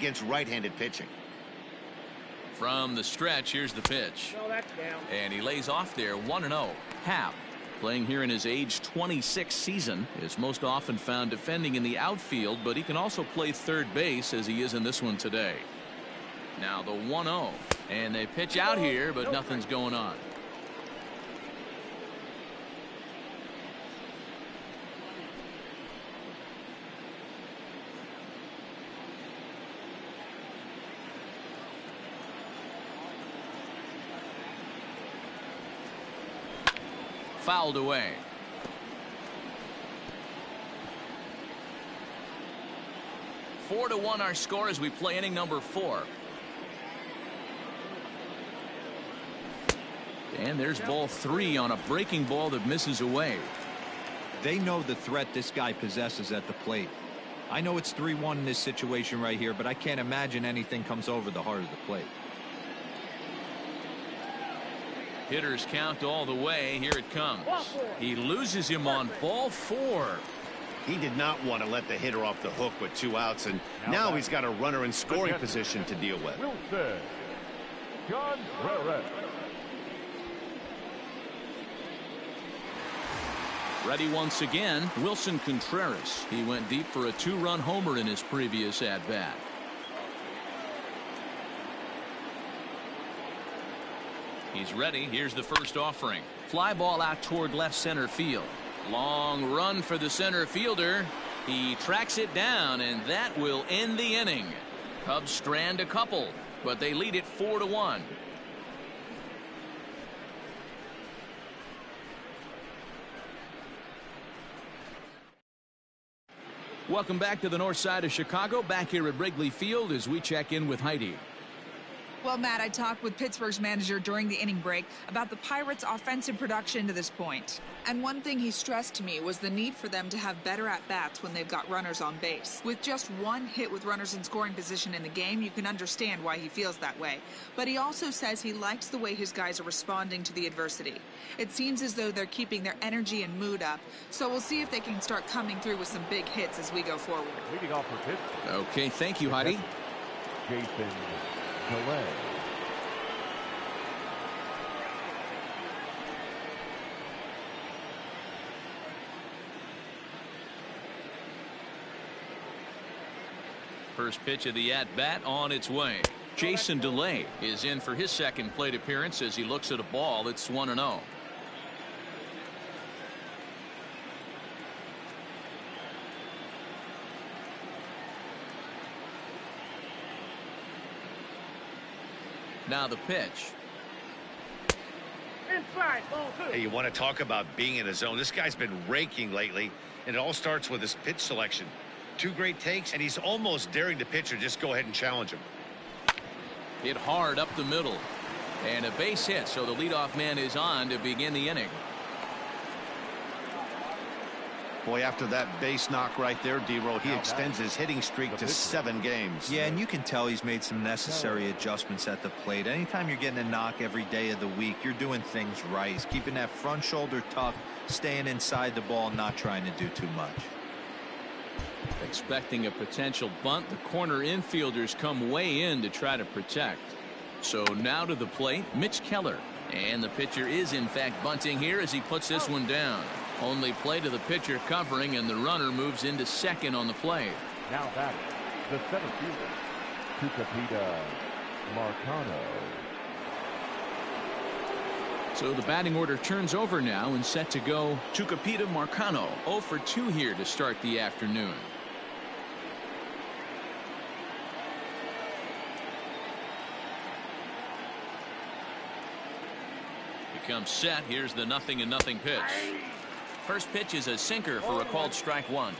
against right-handed pitching. From the stretch, here's the pitch. No, that's down. And he lays off there 1-0. Happ, playing here in his age 26 season, is most often found defending in the outfield, but he can also play third base as he is in this one today. Now the 1-0, and they pitch out here, but nothing's going on. Fouled away. Four to 1 our score as we play inning number 4. And there's ball 3 on a breaking ball that misses away. They know the threat this guy possesses at the plate. I know it's 3-1 in this situation right here, but I can't imagine anything comes over the heart of the plate. Hitters count all the way. Here it comes. He loses him on ball 4. He did not want to let the hitter off the hook with 2 outs, and now he's got a runner in scoring position to deal with. Ready once again, Wilson Contreras. He went deep for a 2-run homer in his previous at-bat. He's ready. Here's the first offering. Fly ball out toward left center field. Long run for the center fielder. He tracks it down, and that will end the inning. Cubs strand a couple, but they lead it 4-1. Welcome back to the north side of Chicago. Back here at Wrigley Field as we check in with Heidi. Well, Matt, I talked with Pittsburgh's manager during the inning break about the Pirates' offensive production to this point. And one thing he stressed to me was the need for them to have better at-bats when they've got runners on base. With just 1 hit with runners in scoring position in the game, you can understand why he feels that way. But he also says he likes the way his guys are responding to the adversity. It seems as though they're keeping their energy and mood up, so we'll see if they can start coming through with some big hits as we go forward. Leading off for Pittsburgh. Okay, thank you, Heidi. Jason Alzolay. First pitch of the at-bat on its way. Jason DeLay is in for his second plate appearance as he looks at a ball that's 1-0. Now the pitch. Inside, ball 2. Hey, you want to talk about being in a zone? This guy's been raking lately, and it all starts with his pitch selection. 2 great takes, and he's almost daring the pitcher just go ahead and challenge him. Hit hard up the middle. And a base hit, so the leadoff man is on to begin the inning. Boy, after that base knock right there, D-Roll, he extends his hitting streak to 7 games. Yeah, and you can tell he's made some necessary adjustments at the plate. Anytime you're getting a knock every day of the week, you're doing things right. He's keeping that front shoulder tucked, staying inside the ball, not trying to do too much. Expecting a potential bunt, the corner infielders come way in to try to protect. So now to the plate, Mitch Keller. And the pitcher is in fact bunting here as he puts this one down. Only play to the pitcher covering, and the runner moves into second on the play. Now that the center fielder, Tucupita Marcano. So the batting order turns over now and set to go. Tucupita Marcano 0 for 2 here to start the afternoon. Becomes set. Here's the 0-0 pitch. First pitch is a sinker for a called strike 1.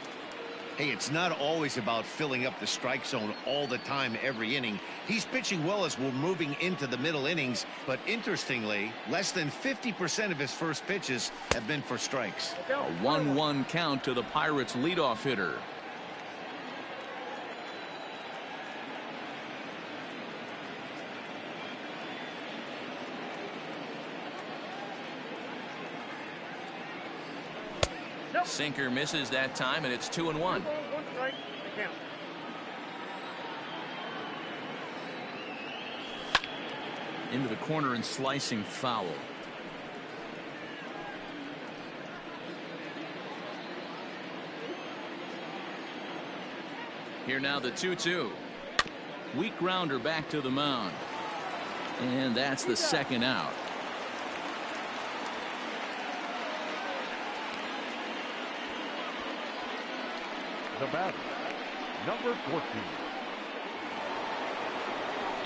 Hey, it's not always about filling up the strike zone all the time every inning. He's pitching well as we're moving into the middle innings, but interestingly, less than 50% of his first pitches have been for strikes. A 1-1 count to the Pirates leadoff hitter. Sinker misses that time, and it's 2-1. Into the corner and slicing foul. Here now the 2-2. Weak grounder back to the mound. And that's the second out. The batter, number 14.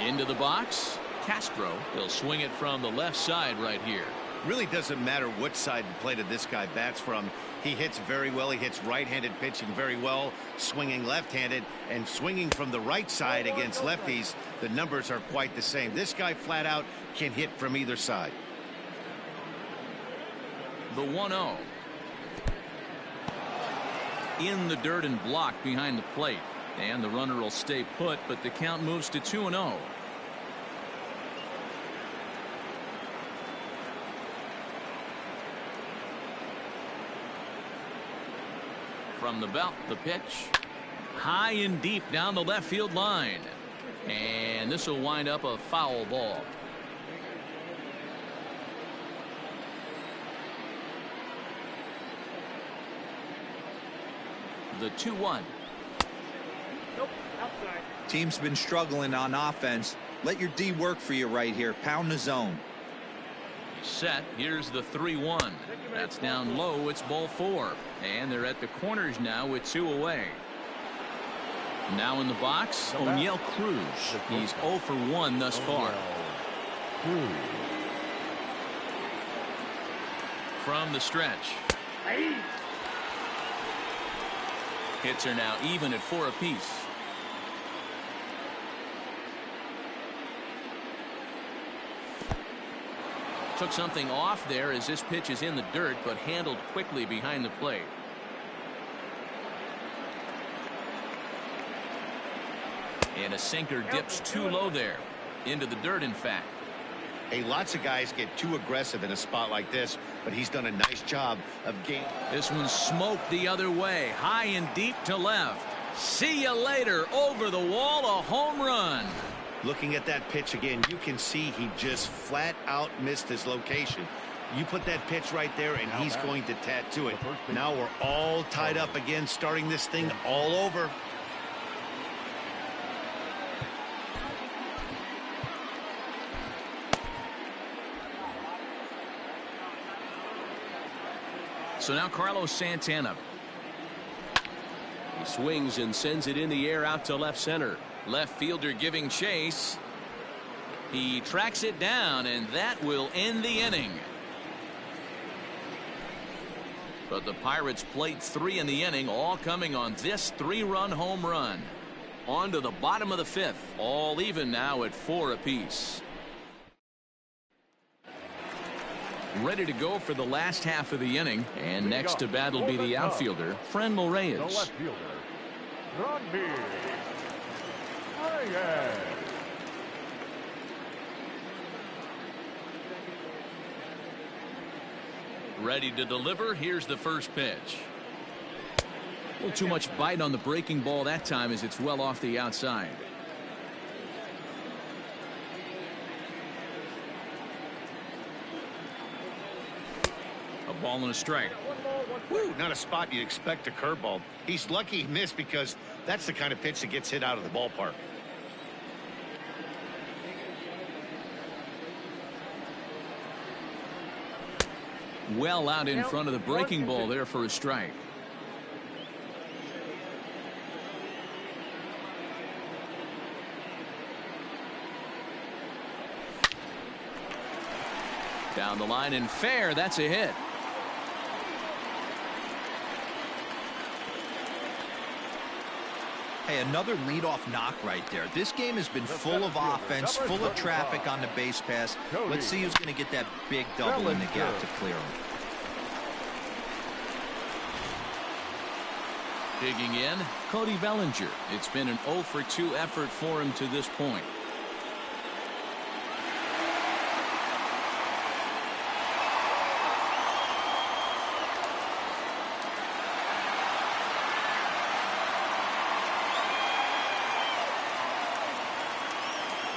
Into the box. Castro. He'll swing it from the left side right here. Really doesn't matter what side the plate of this guy bats from. He hits very well. He hits right-handed pitching very well, swinging left-handed, and swinging from the right side against lefties. The numbers are quite the same. This guy flat out can hit from either side. The 1-0. In the dirt and blocked behind the plate. And the runner will stay put, but the count moves to 2-0. From the belt, the pitch. High and deep down the left field line. And this will wind up a foul ball. The 2-1. Nope, outside. Team's been struggling on offense. Let your D work for you right here. Pound the zone. Set. Here's the 3-1. That's down low. It's ball 4. And they're at the corners now with 2 away. Now in the box, O'Neill Cruz. He's 0 for 1 thus far. From the stretch. Hits are now even at 4 apiece. Took something off there as this pitch is in the dirt, but handled quickly behind the plate. And a sinker dips too low there. Into the dirt, in fact. Hey, lots of guys get too aggressive in a spot like this, but he's done a nice job of getting. This one's smoked the other way. High and deep to left. See you later. Over the wall, a home run. Looking at that pitch again, you can see he just flat out missed his location. You put that pitch right there, and he's going to tattoo it. Now we're all tied up again, starting this thing all over. So now Carlos Santana. He swings and sends it in the air out to left center. Left fielder giving chase. He tracks it down, and that will end the inning. But the Pirates played 3 in the inning, all coming on this 3-run home run. On to the bottom of the 5th, all even now at 4 apiece. Ready to go for the last half of the inning, and next to bat will be the outfielder, Franmil Reyes. The left fielder, Franmil Reyes. Ready to deliver. Here's the first pitch. A little too much bite on the breaking ball that time as it's well off the outside. A ball and a strike. Woo, not a spot you'd expect a curveball. He's lucky he missed because that's the kind of pitch that gets hit out of the ballpark. Well out in front of the breaking ball there for a strike. Down the line and fair. That's a hit. Hey, another leadoff knock right there. This game has been full of offense, full of traffic on the base pass. Let's see who's going to get that big double in the gap to clear him. Digging in, Cody Bellinger. It's been an 0 for 2 effort for him to this point.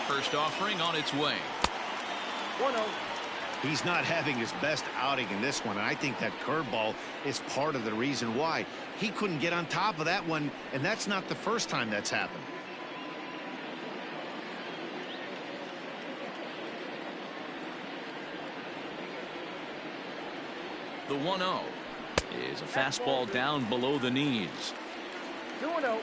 First offering on its way. 1-0. He's not having his best outing in this one, and I think that curveball is part of the reason why. He couldn't get on top of that one, and that's not the first time that's happened. The 1-0 is a fastball down below the knees. 2-0.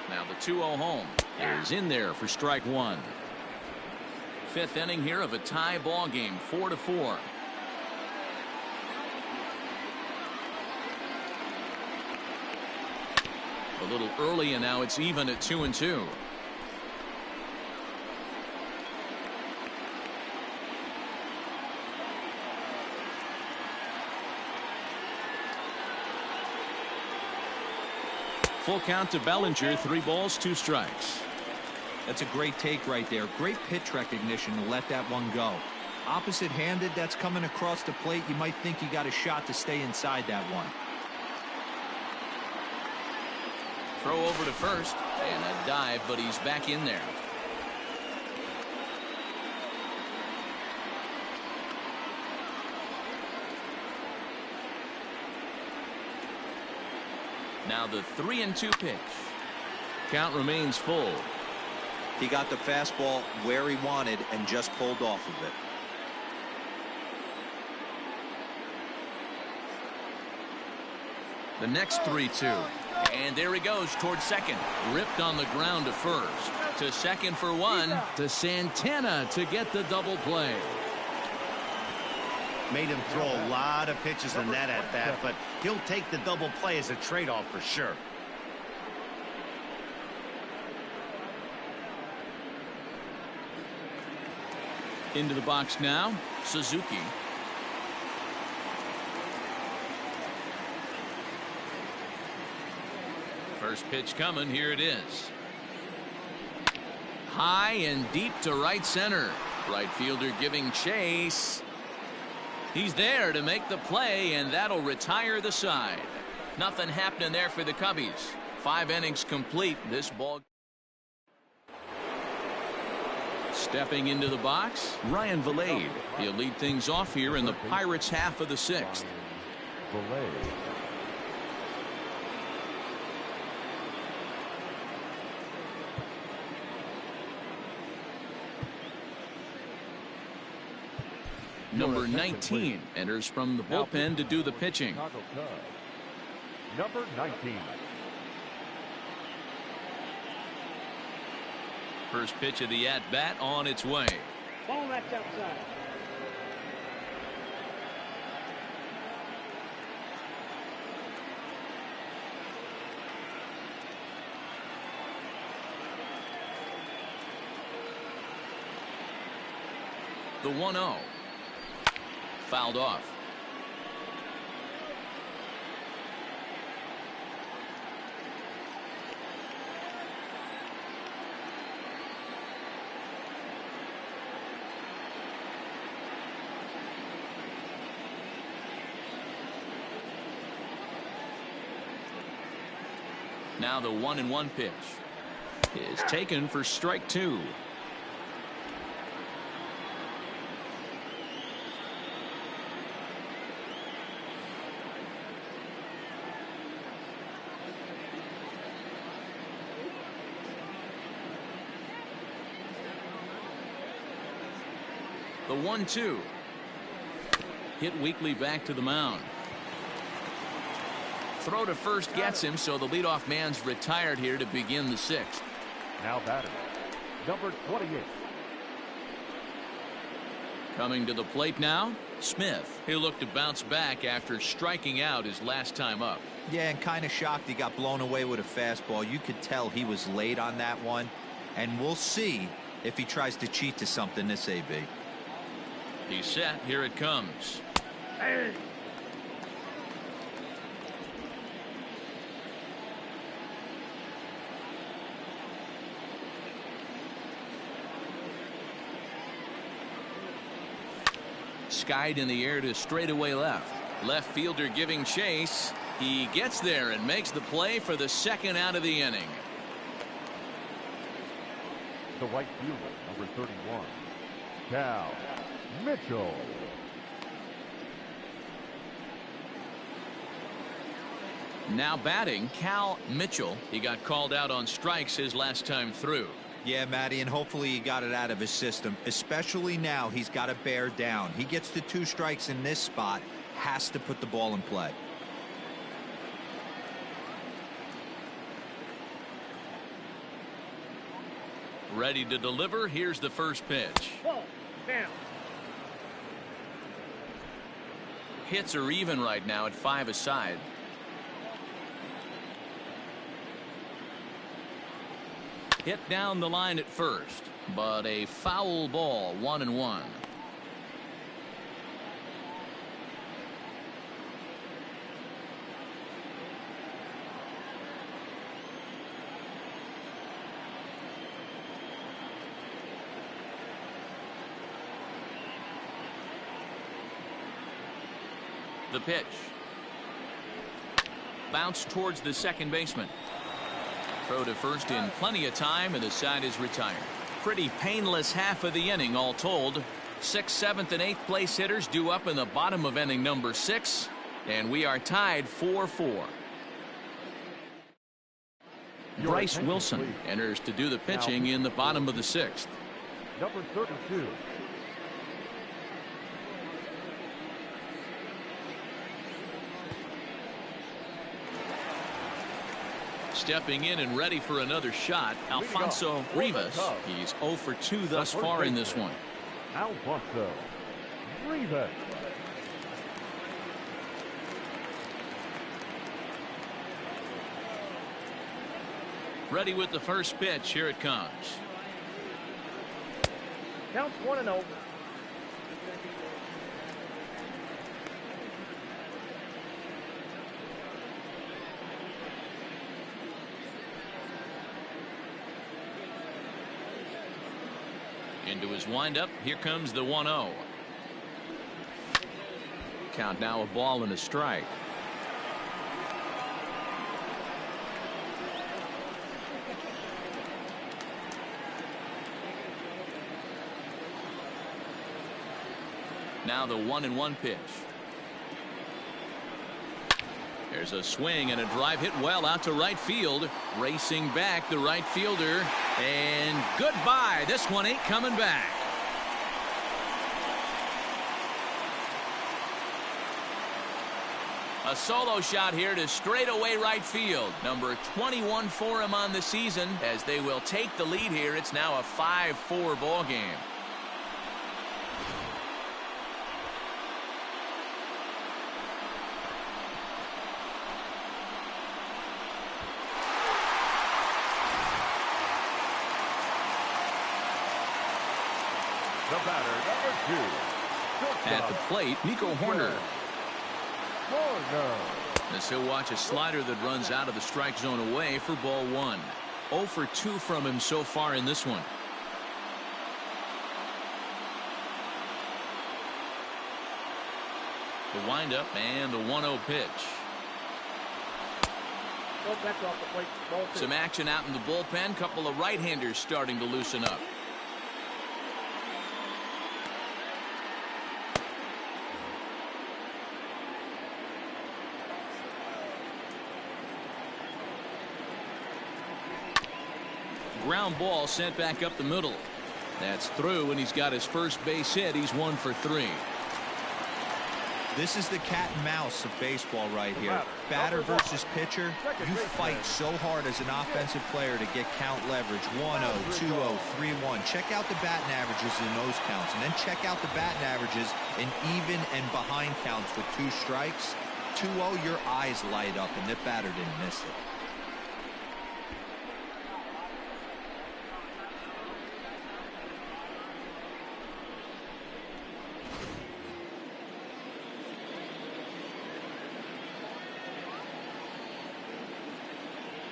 Now the 2-0 home is in there for strike one. Fifth inning here of a tie ball game, 4-4. A little early, and now it's even at 2-2. Full count to Bellinger, 3 balls, 2 strikes. That's a great take right there. Great pitch recognition to let that one go. Opposite-handed, that's coming across the plate. You might think you got a shot to stay inside that one. Throw over to first, and a dive, but he's back in there. Now the 3-2 pitch. Count remains full. He got the fastball where he wanted and just pulled off of it. The next 3-2. And there he goes towards second. Ripped on the ground to first. To second for one. To Santana to get the double play. Made him throw a lot of pitches in that at bat, but he'll take the double play as a trade-off for sure. Into the box now, Suzuki. First pitch coming, here it is. High and deep to right center. Right fielder giving chase. He's there to make the play, and that'll retire the side. Nothing happening there for the Cubbies. 5 innings complete. This ball. Stepping into the box, Ryan Valade. He'll lead things off here in the Pirates' half of the 6th. Number 19 enters from the bullpen to do the pitching. Number 19. First pitch of the at-bat on its way. Ball that's outside. The 1-0. Fouled off. Now the 1-1 pitch is taken for strike 2. The 1-2. Hit weakly back to the mound. Throw to first gets him, so the leadoff man's retired here to begin the 6th. Now batter, number 28. Coming to the plate now, Smith. He'll look to bounce back after striking out his last time up. Yeah, and kind of shocked he got blown away with a fastball. You could tell he was late on that one, and we'll see if he tries to cheat to something this AB. He's set. Here it comes. Hey. Skied in the air to straightaway left. Left fielder giving chase. He gets there and makes the play for the second out of the inning. The right fielder, number 31, Cal Mitchell. Now batting, Cal Mitchell. He got called out on strikes his last time through. Yeah, Matty, and hopefully he got it out of his system. Especially now, he's got to bear down. He gets the 2 strikes in this spot, has to put the ball in play. Ready to deliver. Here's the first pitch. Ball, down. Hits are even right now at 5 aside. Hit down the line at first, but a foul ball, 1-1. The pitch. Bounce towards the second baseman. Throw to first in plenty of time, and the side is retired. Pretty painless half of the inning all told. 6th, 7th, and 8th place hitters due up in the bottom of inning number 6, and we are tied 4-4. Bryce Wilson enters to do the pitching in the bottom of the 6th. Number 32. Stepping in and ready for another shot, Alfonso Rivas. He's 0 for 2 thus far in this one. Alfonso Rivas. Ready with the first pitch. Here it comes. Counts 1-0. Into his windup. Here comes the 1-0. Count now, a ball and a strike. Now the 1-1 pitch. There's a swing and a drive hit well out to right field. Racing back the right fielder. And goodbye. This one ain't coming back. A solo shot here to straightaway right field. Number 21 for him on the season. As they will take the lead here. It's now a 5-4 ball game. The batter, number 2. At the plate, Nico Horner. Horner. As he'll watch a slider that runs out of the strike zone away for ball 1. 0 for 2 from him so far in this one. The windup and the 1-0 pitch. Oh, that's off the plate. Ball 2. Some action out in the bullpen. Couple of right-handers starting to loosen up. Ground ball sent back up the middle. That's through, and he's got his first base hit. He's 1 for 3. This is the cat and mouse of baseball right here. Batter versus pitcher. You fight so hard as an offensive player to get count leverage. 1-0, 2-0, 3-1. Check out the batting averages in those counts, and then check out the batting averages in even and behind counts with 2 strikes. 2-0, your eyes light up, and the batter didn't miss it.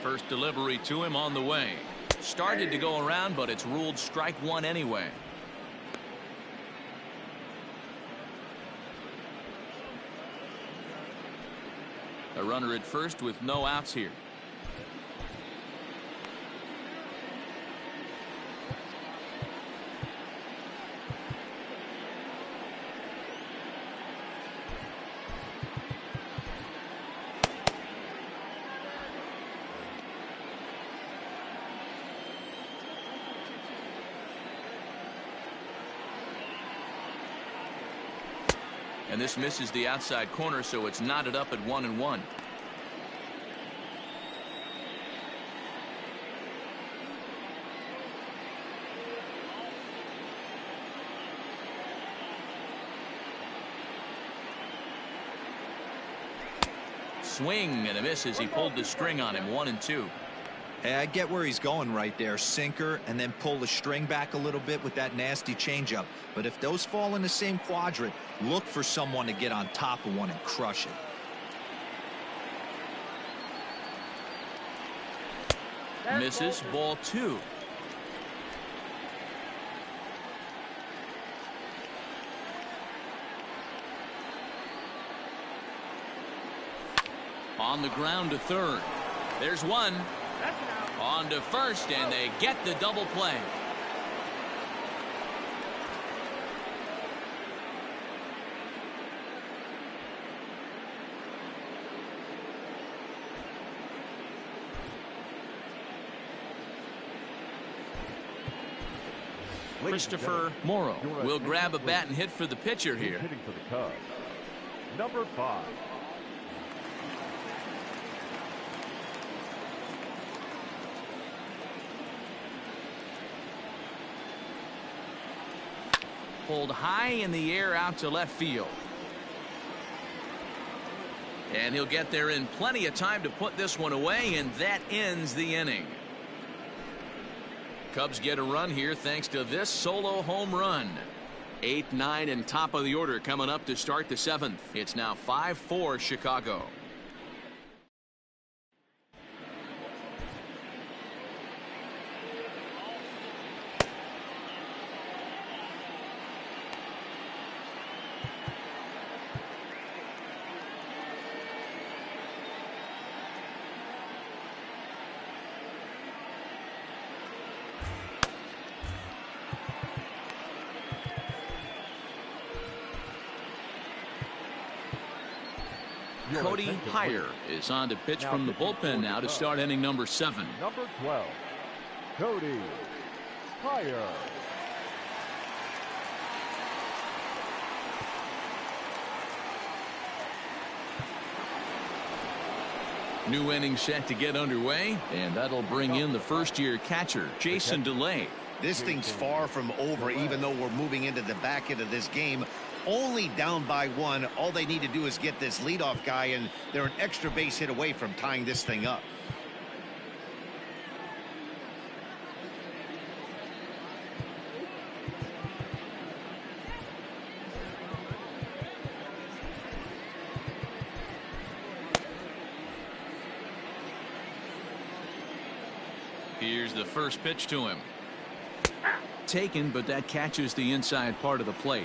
First delivery to him on the way. Started to go around, but it's ruled strike 1 anyway. A runner at first with no outs here. And this misses the outside corner, so it's knotted up at 1-1. Swing and a miss as he pulled the string on him. 1-2. Hey, I get where he's going right there. Sinker and then pull the string back a little bit with that nasty changeup. But if those fall in the same quadrant, look for someone to get on top of one and crush it. Misses. Ball 2. On the ground to third. There's one. On to first, and they get the double play. Christopher Morrow will grab a bat and hit for the pitcher here. Hitting for the Cubs, number 5. Pulled high in the air out to left field. And he'll get there in plenty of time to put this one away, and that ends the inning. Cubs get a run here thanks to this solo home run. 8, 9, and top of the order coming up to start the 7th. It's now 5-4 Chicago. Cody Heyer is on to pitch from the bullpen now to start inning number 7. Number 12, Cody Heyer. New inning set to get underway, and that'll bring in the first-year catcher, Jason DeLay. This thing's far from over, even though we're moving into the back end of this game. Only down by 1. All they need to do is get this leadoff guy, and they're an extra base hit away from tying this thing up. Here's the first pitch to him. Taken, but that catches the inside part of the plate.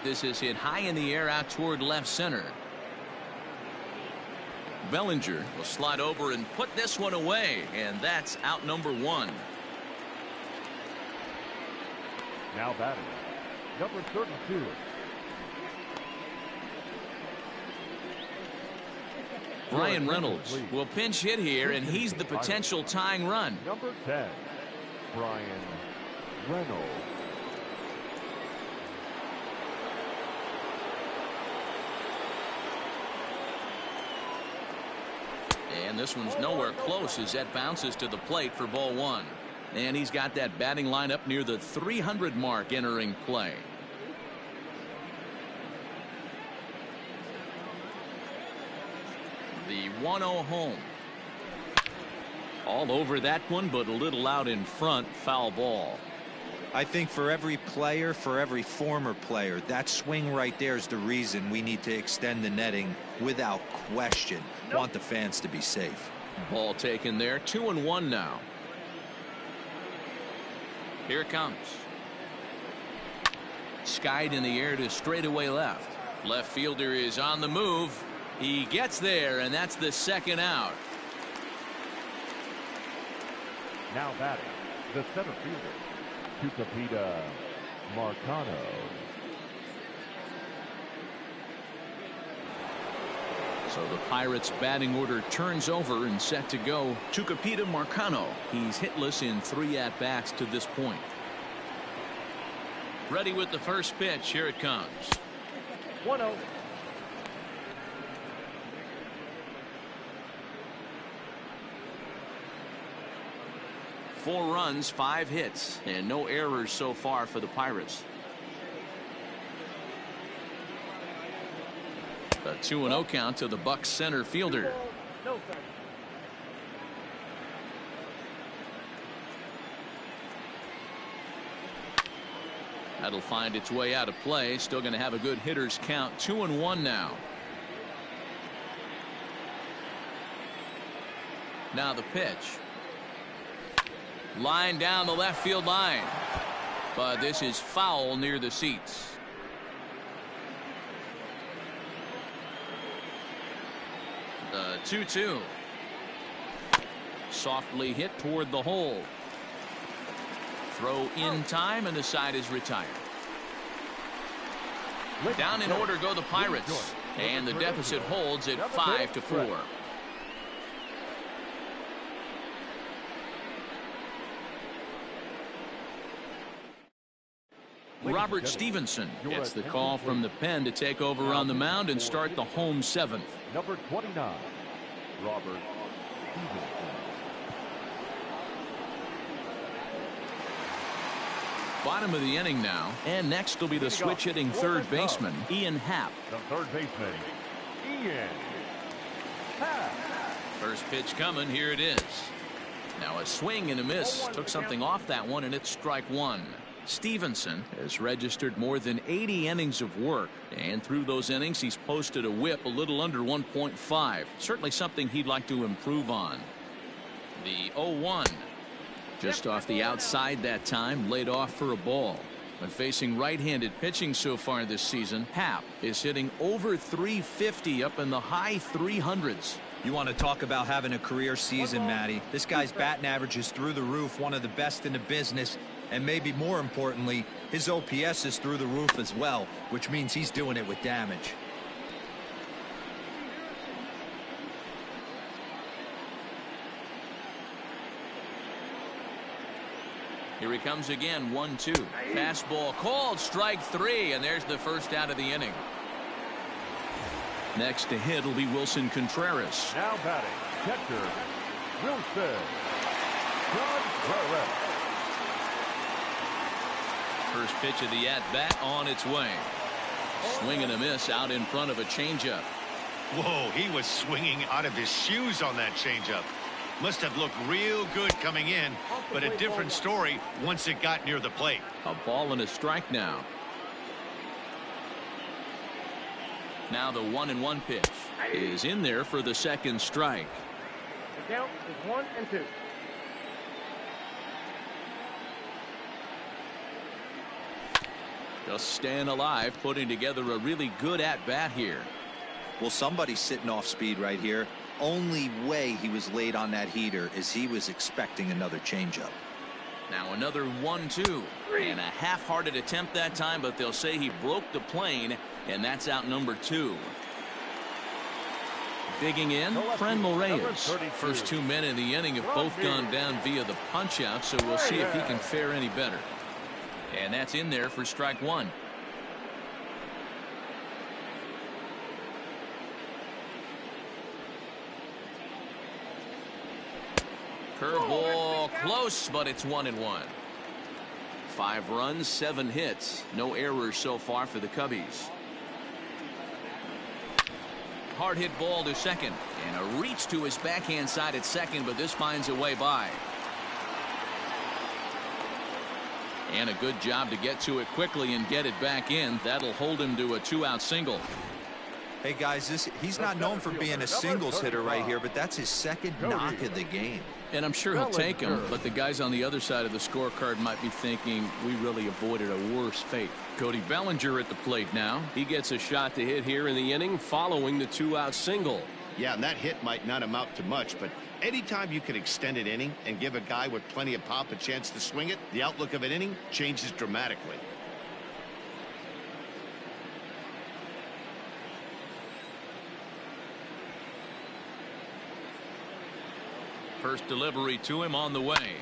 This is hit high in the air out toward left center. Bellinger will slide over and put this one away, and that's out number 1. Now batting, number 32. Brian Reynolds will pinch hit here, and he's the potential tying run. Number 10, Brian Reynolds. And this one's nowhere close as that bounces to the plate for ball 1. And he's got that batting lineup near the 300 mark entering play. The 1-0 home. All over that one, but a little out in front. Foul ball. I think for every player, for every former player, that swing right there is the reason we need to extend the netting without question. Want the fans to be safe. Ball taken there. 2-1 now. Here it comes. skied in the air to straightaway left. Left fielder is on the move. He gets there, and that's the second out. Now batting, the center fielder, Tucupita Marcano. So the Pirates batting order turns over and set to go. Tucupita Marcano. He's hitless in 3 at-bats to this point. Ready with the first pitch. Here it comes. 1-0. Four runs, 5 hits, and no errors so far for the Pirates. A 2-0 count to the Bucs center fielder. No thanks. That'll find its way out of play. Still going to have a good hitter's count. 2-1 now. Now the pitch. Line down the left field line. But this is foul near the seats. The 2-2. Softly hit toward the hole. Throw in time, and the side is retired. Down in order go the Pirates, and the deficit holds at 5-4. Robert Stevenson gets the call from the pen to take over on the mound and start the home 7th. Number 29, Robert Stevenson. Bottom of the inning now, and next will be the switch hitting third baseman Ian Happ. The third baseman, Ian Happ. First pitch coming. Here it is. Now a swing and a miss. Took something off that one, and it's strike 1. Stevenson has registered more than 80 innings of work, and through those innings he's posted a whip a little under 1.5. Certainly something he'd like to improve on. The 0-1. Just off the outside that time, laid off for a ball. When facing right-handed pitching so far this season, Happ is hitting over 350 up in the high 300s. You want to talk about having a career season, Matty. This guy's batting average is through the roof, one of the best in the business, and maybe more importantly, his OPS is through the roof as well, which means he's doing it with damage. Here he comes again. 1-2. Fastball called, strike 3, and there's the first out of the inning. Next to hit will be Wilson Contreras. Now batting, catcher, Wilson Contreras. First pitch of the at-bat on its way. Swing and a miss out in front of a changeup. Whoa, he was swinging out of his shoes on that changeup. Must have looked real good coming in, but a different story once it got near the plate. A ball and a strike now. Now the 1-1 pitch is in there for the second strike. The count is 1-2. Just staying alive, putting together a really good at-bat here. Well, somebody's sitting off speed right here. Only way he was late on that heater is he was expecting another changeup. Now another 1-2, and a half-hearted attempt that time, but they'll say he broke the plane, and that's out number 2. Digging in, Frenmel Reyes. First 2 men in the inning have both gone down via the punch-out, so we'll see if he can fare any better. And that's in there for strike 1. Curveball close, but it's 1-1. 5 runs, 7 hits. No errors so far for the Cubbies. Hard hit ball to second, and a reach to his backhand side at second, but this finds a way by. And a good job to get to it quickly and get it back in. That'll hold him to a 2-out single. Hey guys, he's not known for being a singles hitter right here, but that's his second knock of the game. And I'm sure he'll take him, but the guys on the other side of the scorecard might be thinking we really avoided a worse fate. Cody Bellinger at the plate now. He gets a shot to hit here in the inning following the 2-out single. Yeah, and that hit might not amount to much, but anytime you can extend an inning and give a guy with plenty of pop a chance to swing it, the outlook of an inning changes dramatically. First delivery to him on the way.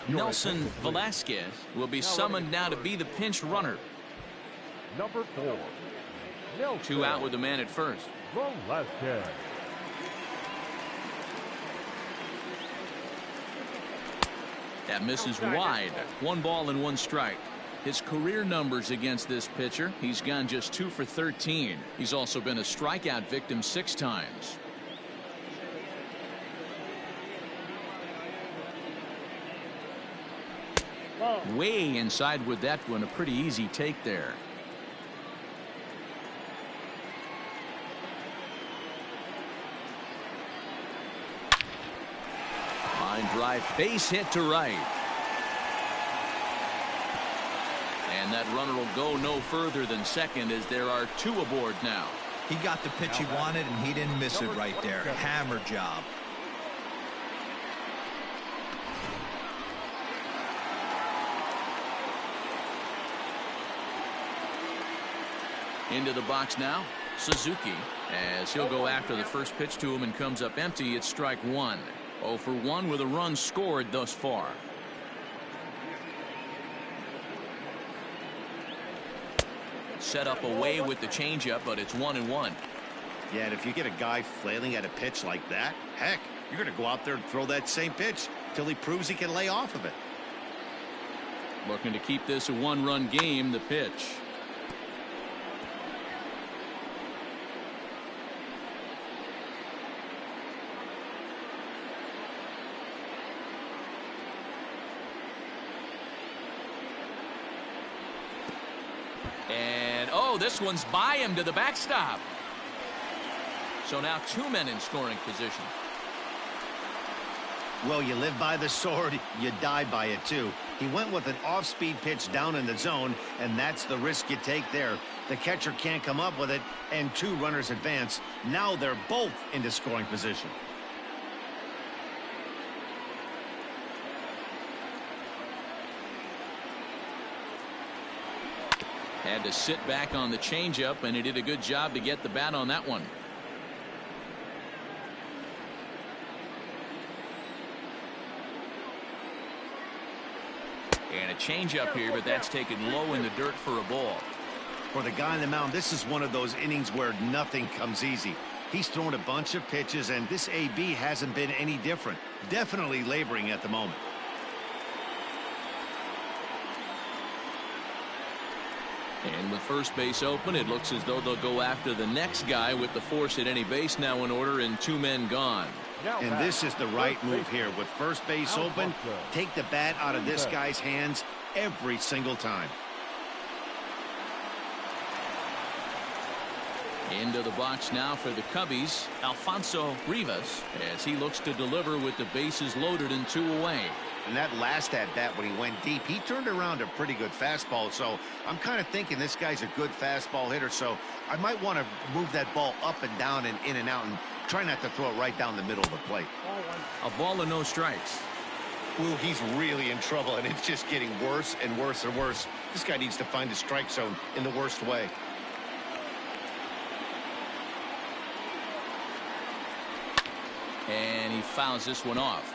Nelson Velasquez will be summoned now to be the pinch runner. Number 4. Nelson 2 out with the man at first. Velasquez. That misses wide. 1 ball and 1 strike. His career numbers against this pitcher, he's gone just 2 for 13. He's also been a strikeout victim 6 times. Way inside with that one. A pretty easy take there. Line drive, base hit to right. And that runner will go no further than second as there are 2 aboard now. He got the pitch he wanted, and he didn't miss it right there. Hammer job. Into the box now, Suzuki, as he'll go after the first pitch to him and comes up empty. It's strike 1. 0 for 1 with a run scored thus far. Set up away with the changeup, but it's 1-1. Yeah, and if you get a guy flailing at a pitch like that, heck, you're going to go out there and throw that same pitch till he proves he can lay off of it. Looking to keep this a 1-run game. The pitch. And oh, this one's by him to the backstop. So now 2 men in scoring position. Well, you live by the sword, you die by it too. He went with an off-speed pitch down in the zone, and that's the risk you take there. The catcher can't come up with it, and 2 runners advance. Now they're both into scoring position. Had to sit back on the changeup, and he did a good job to get the bat on that one. And a changeup here, but that's taken low in the dirt for a ball. For the guy on the mound, this is one of those innings where nothing comes easy. He's thrown a bunch of pitches, and this AB hasn't been any different. Definitely laboring at the moment. And with first base open, it looks as though they'll go after the next guy with the force at any base now in order and 2 men gone. And this is the right move here. With first base open, take the bat out of this guy's hands every single time. Into the box now for the Cubbies, Alfonso Rivas, as he looks to deliver with the bases loaded and 2 away. And that last at-bat when he went deep, he turned around a pretty good fastball. So I'm kind of thinking this guy's a good fastball hitter. So I might want to move that ball up and down and in and out and try not to throw it right down the middle of the plate. A ball and no strikes. Ooh, he's really in trouble, and it's just getting worse and worse and worse. This guy needs to find the strike zone in the worst way. And he fouls this one off.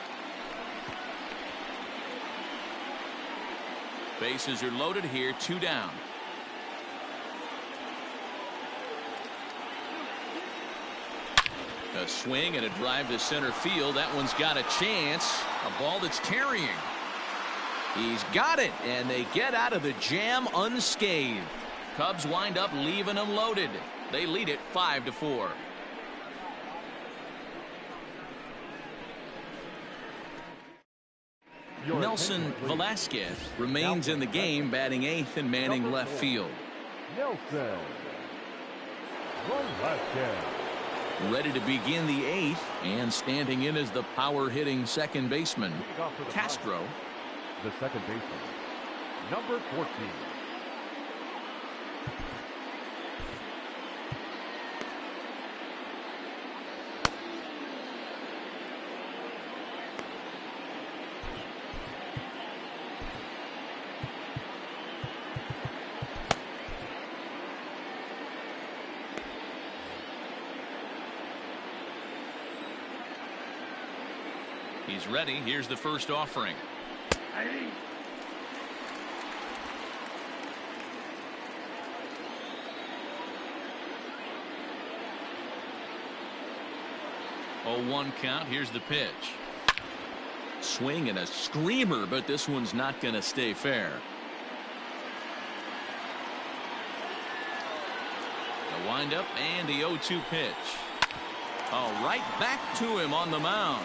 Bases are loaded here, 2 down. A swing and a drive to center field. That one's got a chance. A ball that's carrying. He's got it, and they get out of the jam unscathed. Cubs wind up leaving them loaded. They lead it 5-4. Nelson Velasquez remains in the game, batting 8th and manning left field. Nelson Velasquez. Ready to begin the 8th, and standing in as the power-hitting second baseman, Castro. The second baseman, number 14. He's ready. Here's the first offering. Oh, 1 count. Here's the pitch. Swing and a screamer, but this one's not going to stay fair. The windup and the 0-2 pitch. Oh, right back to him on the mound.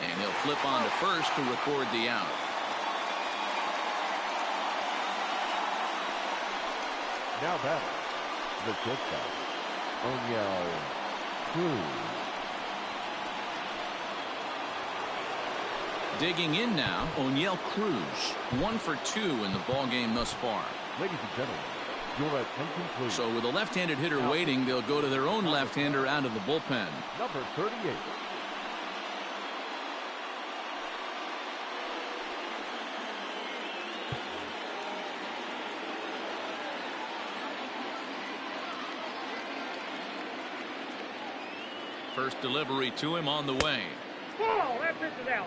And he'll flip on to first to record the out. Now batting, the shortstop, O'Neill Cruz. Digging in now, O'Neill Cruz. 1 for 2 in the ballgame thus far. Ladies and gentlemen, your attention please. So with a left-handed hitter waiting, they'll go to their own left-hander out of the bullpen. Number 38. First delivery to him on the way. Ball, that pitch is out.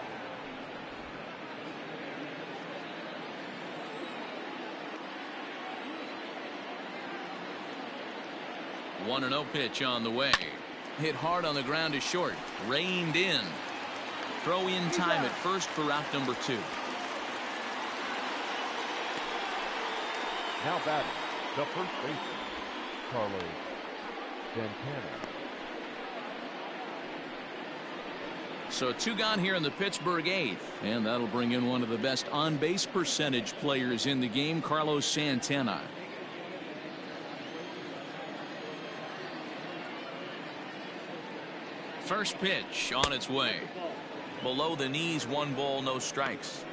One 1-0 pitch on the way. Hit hard on the ground to short. Reined in. Throw in time at first for out number 2. Now batting, the first baseman, Carlos Santana. So 2 gone here in the Pittsburgh 8th, and that'll bring in one of the best on-base percentage players in the game, Carlos Santana. First pitch on its way. Below the knees, 1 ball, no strikes.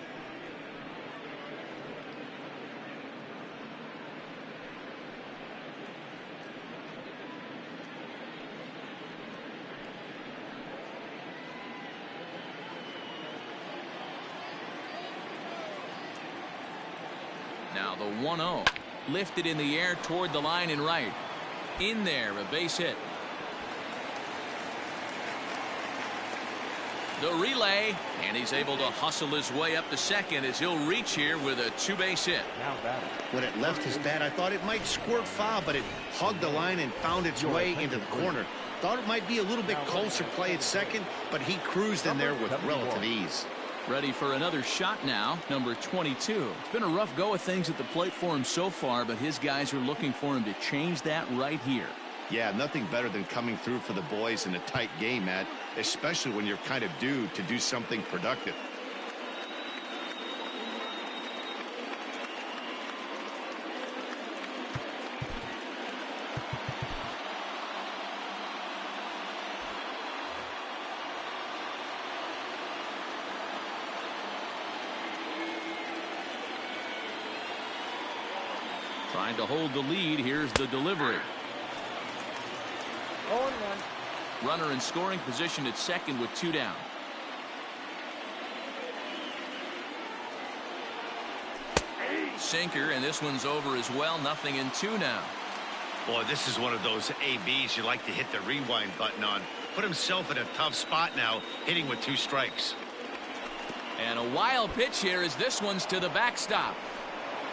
Now the 1-0. Lifted in the air toward the line and right. In there, a base hit. The relay, and he's able to hustle his way up to second as he'll reach here with a 2-base hit. Now batting. When it left his bat, I thought it might squirt foul, but it hugged the line and found its way into the corner. Thought it might be a little bit closer play at second, but he cruised in there with relative ease. Ready for another shot now, number 22. It's been a rough go of things at the plate for him so far, but his guys are looking for him to change that right here. Yeah, nothing better than coming through for the boys in a tight game, Matt, especially when you're kind of due to do something productive. Trying to hold the lead. Here's the delivery. 0-1. Runner in scoring position at second with 2 down. Sinker, and this one's over as well. 0-2 now. Boy, this is one of those ABs you like to hit the rewind button on. Put himself in a tough spot now, hitting with 2 strikes. And a wild pitch here as this one's to the backstop.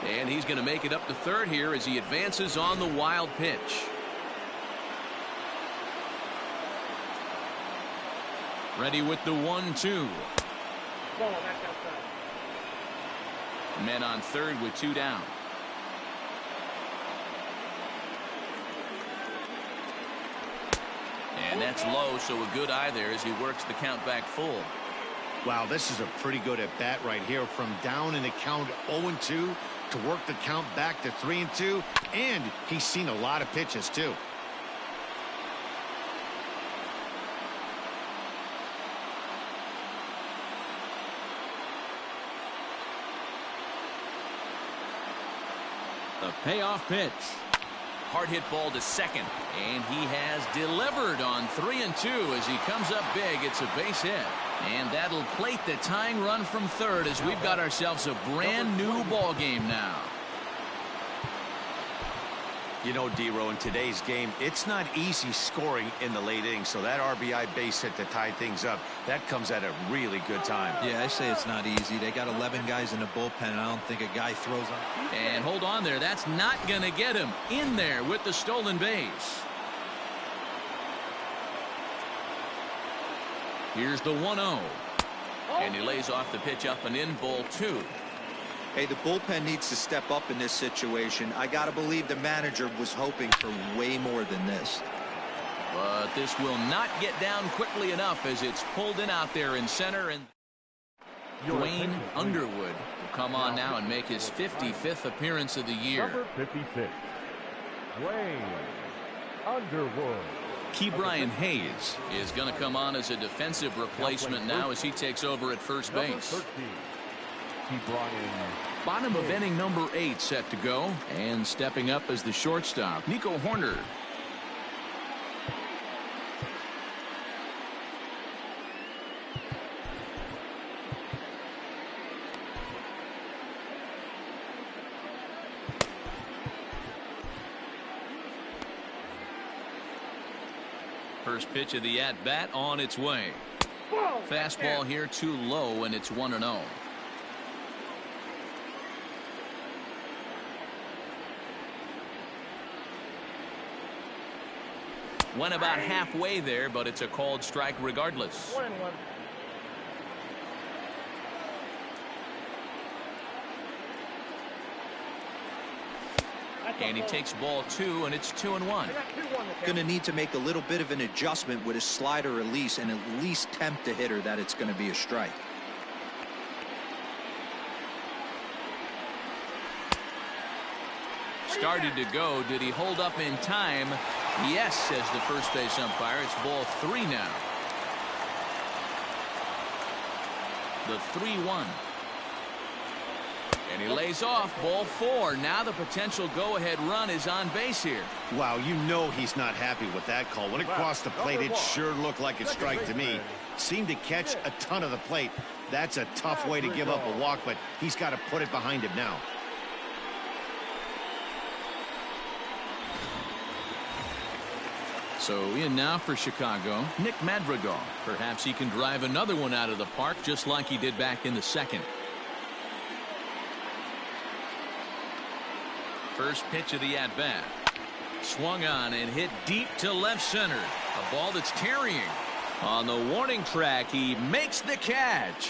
And he's going to make it up to third here as he advances on the wild pitch. Ready with the 1-2. Ball, that's outside. Men on third with 2 down. And that's low, so a good eye there as he works the count back full. Wow, this is a pretty good at bat right here. From down in the count 0-2 to work the count back to 3-2. And he's seen a lot of pitches, too. The payoff pitch. Hard hit ball to second, and he has delivered on 3-2 as he comes up big. It's a base hit, and that'll plate the tying run from third as we've got ourselves a brand new ball game now. You know, D-Row, in today's game, it's not easy scoring in the late innings, so that RBI base hit to tie things up, that comes at a really good time. Yeah, I say it's not easy. They got 11 guys in the bullpen, and I don't think a guy throws on. And hold on there. That's not going to get him in there with the stolen base. Here's the 1-0. And he lays off the pitch up and in, ball 2. Hey, the bullpen needs to step up in this situation. I got to believe the manager was hoping for way more than this. But this will not get down quickly enough as it's pulled in out there in center. And Dwayne Underwood will come on now and make his 55th appearance of the year. Number 56, Dwayne Underwood. Ke'Bryan Hayes is going to come on as a defensive replacement now as he takes over at first base. Bottom of inning number 8 set to go, and stepping up as the shortstop, Nico Horner. First pitch of the at-bat on its way. Fastball here too low, and it's 1-0. Went about halfway there, but it's a called strike regardless. 1-1. And he takes ball 2, and it's 2-1. Going to need to make a little bit of an adjustment with his slider release and at least tempt the hitter that it's going to be a strike. Started to go. Did he hold up in time? Yes, says the first base umpire. It's ball 3 now. The 3-1. And he lays off, ball 4. Now the potential go-ahead run is on base here. Wow, you know he's not happy with that call. When it crossed the plate, it sure looked like a strike to me. Seemed to catch a ton of the plate. That's a tough way to give up a walk, but he's got to put it behind him now. So in now for Chicago, Nick Madrigal. Perhaps he can drive another one out of the park just like he did back in the second. First pitch of the at-bat. Swung on and hit deep to left center. A ball that's carrying. On the warning track, he makes the catch.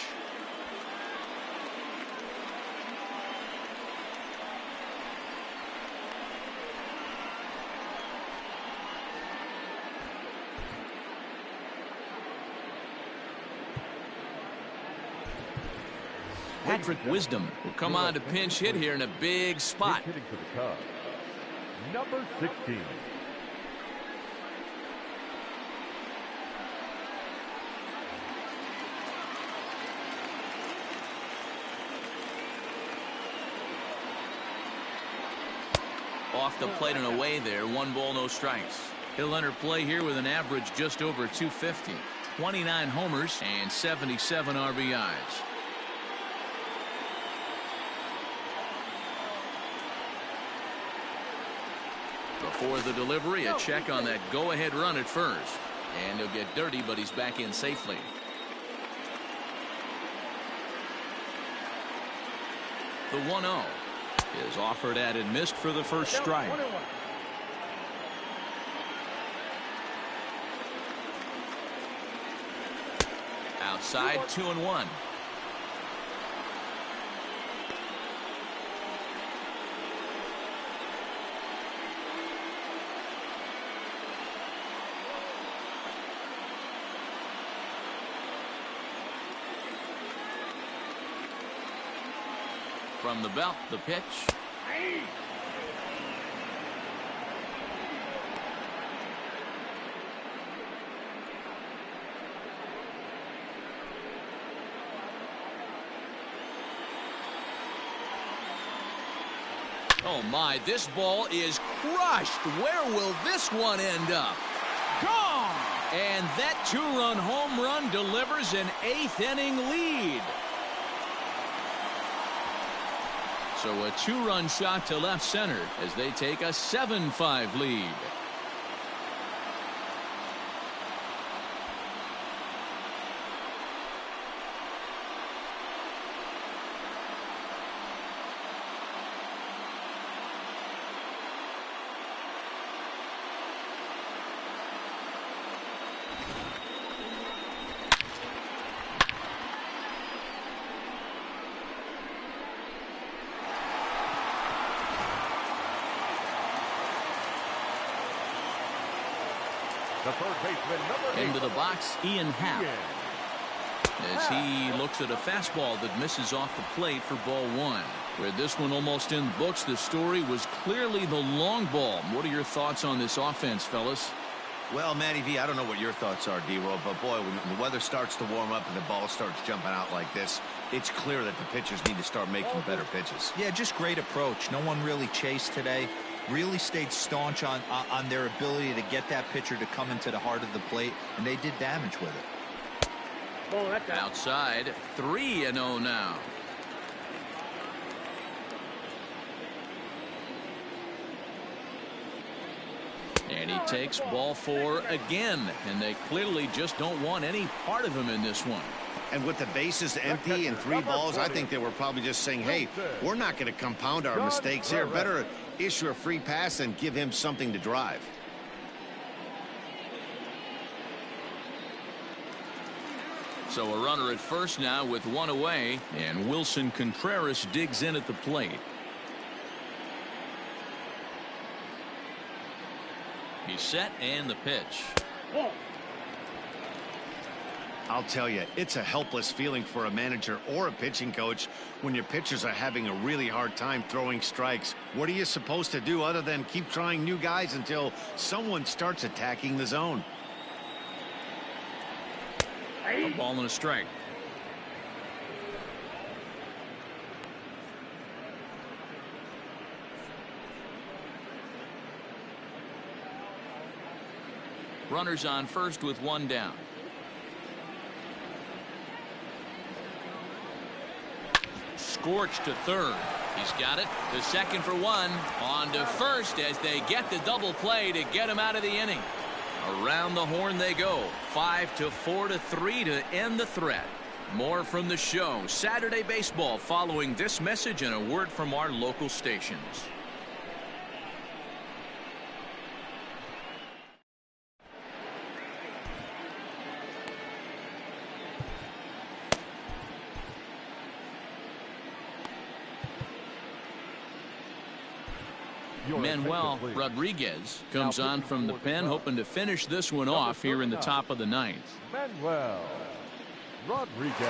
Patrick Wisdom will come on to pinch hit here in a big spot. Hitting for the Cubs, number 16. Off the plate and away there. 1 ball, no strikes. He'll enter play here with an average just over 250. 29 homers and 77 RBIs. Before the delivery, a check on that go-ahead run at first. And he'll get dirty, but he's back in safely. The 1-0 is offered at and missed for the first strike. Outside, 2-1. From the belt, the pitch. Oh my, this ball is crushed. Where will this one end up? Gone! And that two-run home run delivers an 8th inning lead. So a two-run shot to left center as they take a 7-5 lead. The third baseman, number 8. Into the box, Ian Happ. As he looks at a fastball that misses off the plate for ball 1. With this one almost in the books, the story was clearly the long ball. What are your thoughts on this offense, fellas? Well, Matty V, I don't know what your thoughts are, D-Roll, but boy, when the weather starts to warm up and the ball starts jumping out like this, it's clear that the pitchers need to start making better pitches. Yeah, just great approach. No one really chased today. Really stayed staunch on their ability to get that pitcher to come into the heart of the plate, and they did damage with it. Oh, that's out. Outside, 3-0 now. And he takes ball 4 again, and they clearly just don't want any part of him in this one. And with the bases empty and 3 balls, I think they were probably just saying, hey, we're not going to compound our mistakes here. Better issue a free pass and give him something to drive. So a runner at first now with 1 away, and Wilson Contreras digs in at the plate. He's set, and the pitch. Oh. I'll tell you, it's a helpless feeling for a manager or a pitching coach when your pitchers are having a really hard time throwing strikes. What are you supposed to do other than keep trying new guys until someone starts attacking the zone? A ball and a strike. Runners on first with 1 down. Scorched to third. He's got it. The second for 1. On to first as they get the double play to get him out of the inning. Around the horn they go. 5-4 to 3 to end the threat. More from the show. Saturday Baseball following this message and a word from our local stations. Manuel Rodriguez comes on from the pen, hoping to finish this one off here in the top of the 9th. Manuel Rodriguez.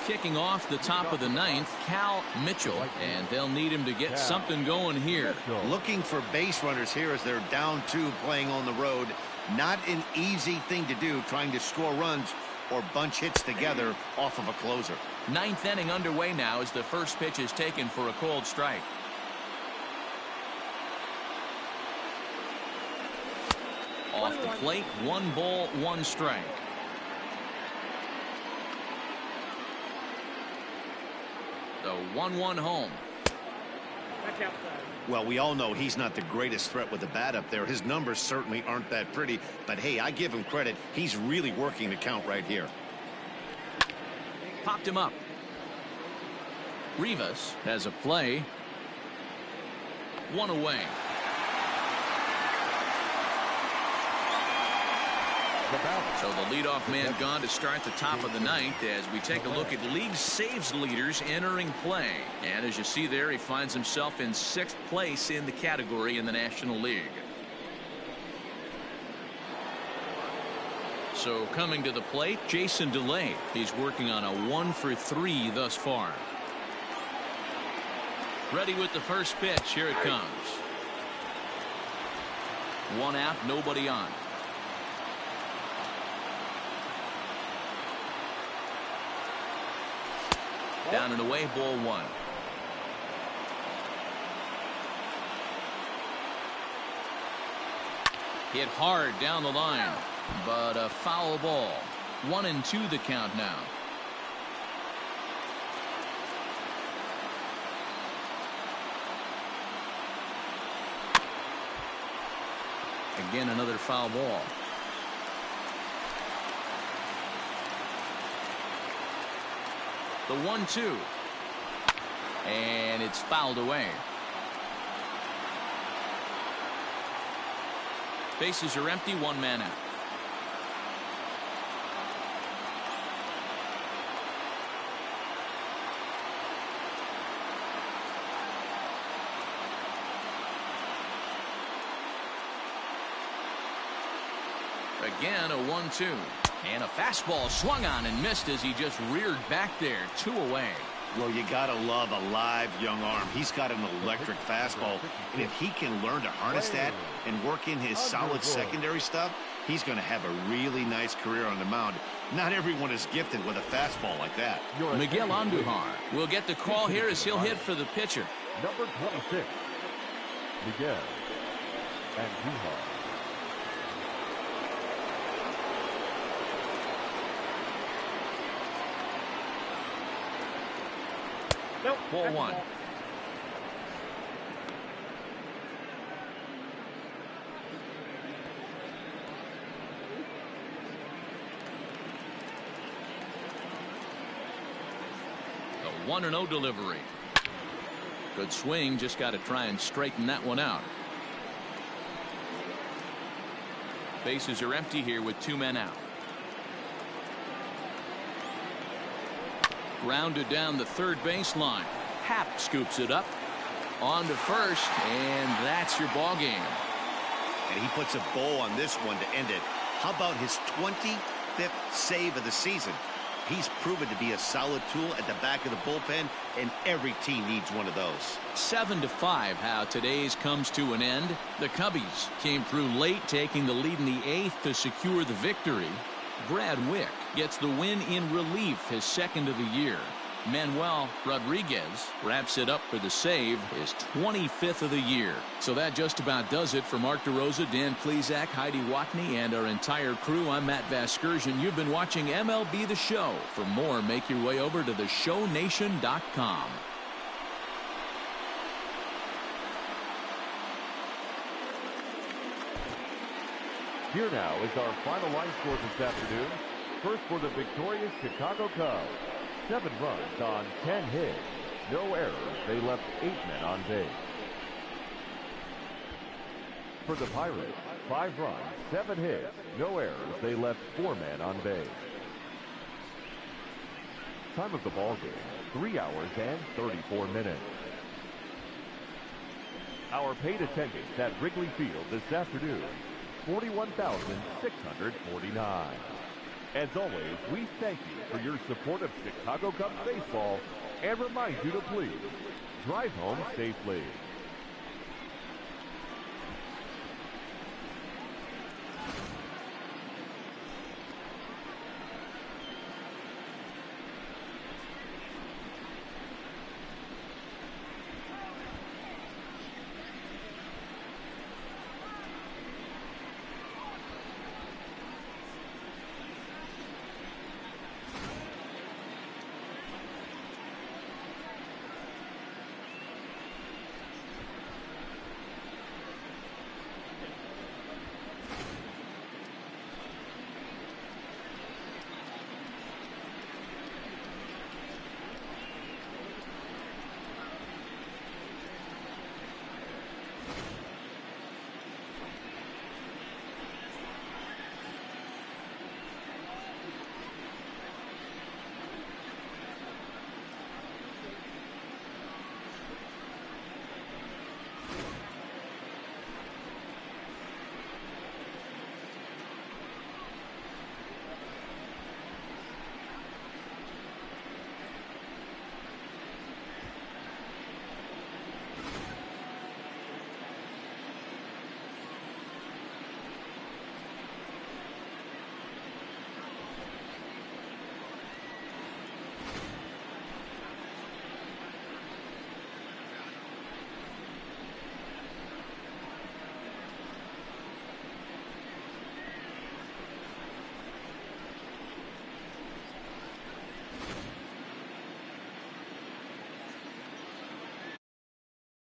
Kicking off the top of the 9th, Cal Mitchell, and they'll need him to get something going here. Looking for base runners here as they're down 2 playing on the road. Not an easy thing to do, trying to score runs or bunch hits together off of a closer. 9th inning underway now as the first pitch is taken for a cold strike. Off the plate, 1 ball, 1 strike. The 1-1 home. That's outside. Well, we all know he's not the greatest threat with the bat up there. His numbers certainly aren't that pretty, but hey, I give him credit. He's really working the count right here. Popped him up. Rivas has a play. 1 away. So the leadoff man gone to start the top of the 9th as we take a look at league saves leaders entering play. And as you see there, he finds himself in 6th place in the category in the National League. So coming to the plate, Jason DeLay. He's working on a 1-for-3 thus far. Ready with the first pitch. Here it comes. One out, nobody on. Down and away, ball one. Hit hard down the line, but a foul ball. 1-2 the count now. Again, another foul ball. The 1-2. And it's fouled away. Bases are empty, one man out. Again, a 1-2. And a fastball swung on and missed as he just reared back there. 2 away. Well, you gotta love a live young arm. He's got an electric fastball, and if he can learn to harness that and work in his solid secondary stuff, he's going to have a really nice career on the mound. Not everyone is gifted with a fastball like that. Miguel Andujar will get the call here as he'll hit for the pitcher. Number 26, Miguel Andujar. Nope. Ball one. The 1-0 delivery. Good swing, just got to try and straighten that one out. Bases are empty here with 2 men out. Grounded down the third baseline. Happ scoops it up. On to first, and that's your ball game. And he puts a bow on this one to end it. How about his 25th save of the season? He's proven to be a solid tool at the back of the bullpen, and every team needs one of those. 7-5 how today's comes to an end. The Cubbies came through late, taking the lead in the 8th to secure the victory. Brad Wick gets the win in relief, his 2nd of the year. Manuel Rodriguez wraps it up for the save, his 25th of the year. So that just about does it for Mark DeRosa, Dan Plesac, Heidi Watney, and our entire crew. I'm Matt Vasgersian. You've been watching MLB The Show. For more, make your way over to theshownation.com. Here now is our final line score this afternoon. First for the victorious Chicago Cubs. 7 runs on 10 hits. No errors. They left 8 men on base. For the Pirates, 5 runs, 7 hits. No errors. They left 4 men on base. Time of the ball game, 3 hours and 34 minutes. Our paid attendance at Wrigley Field this afternoon, 41,649. As always, we thank you for your support of Chicago Cubs baseball and remind you to please drive home safely.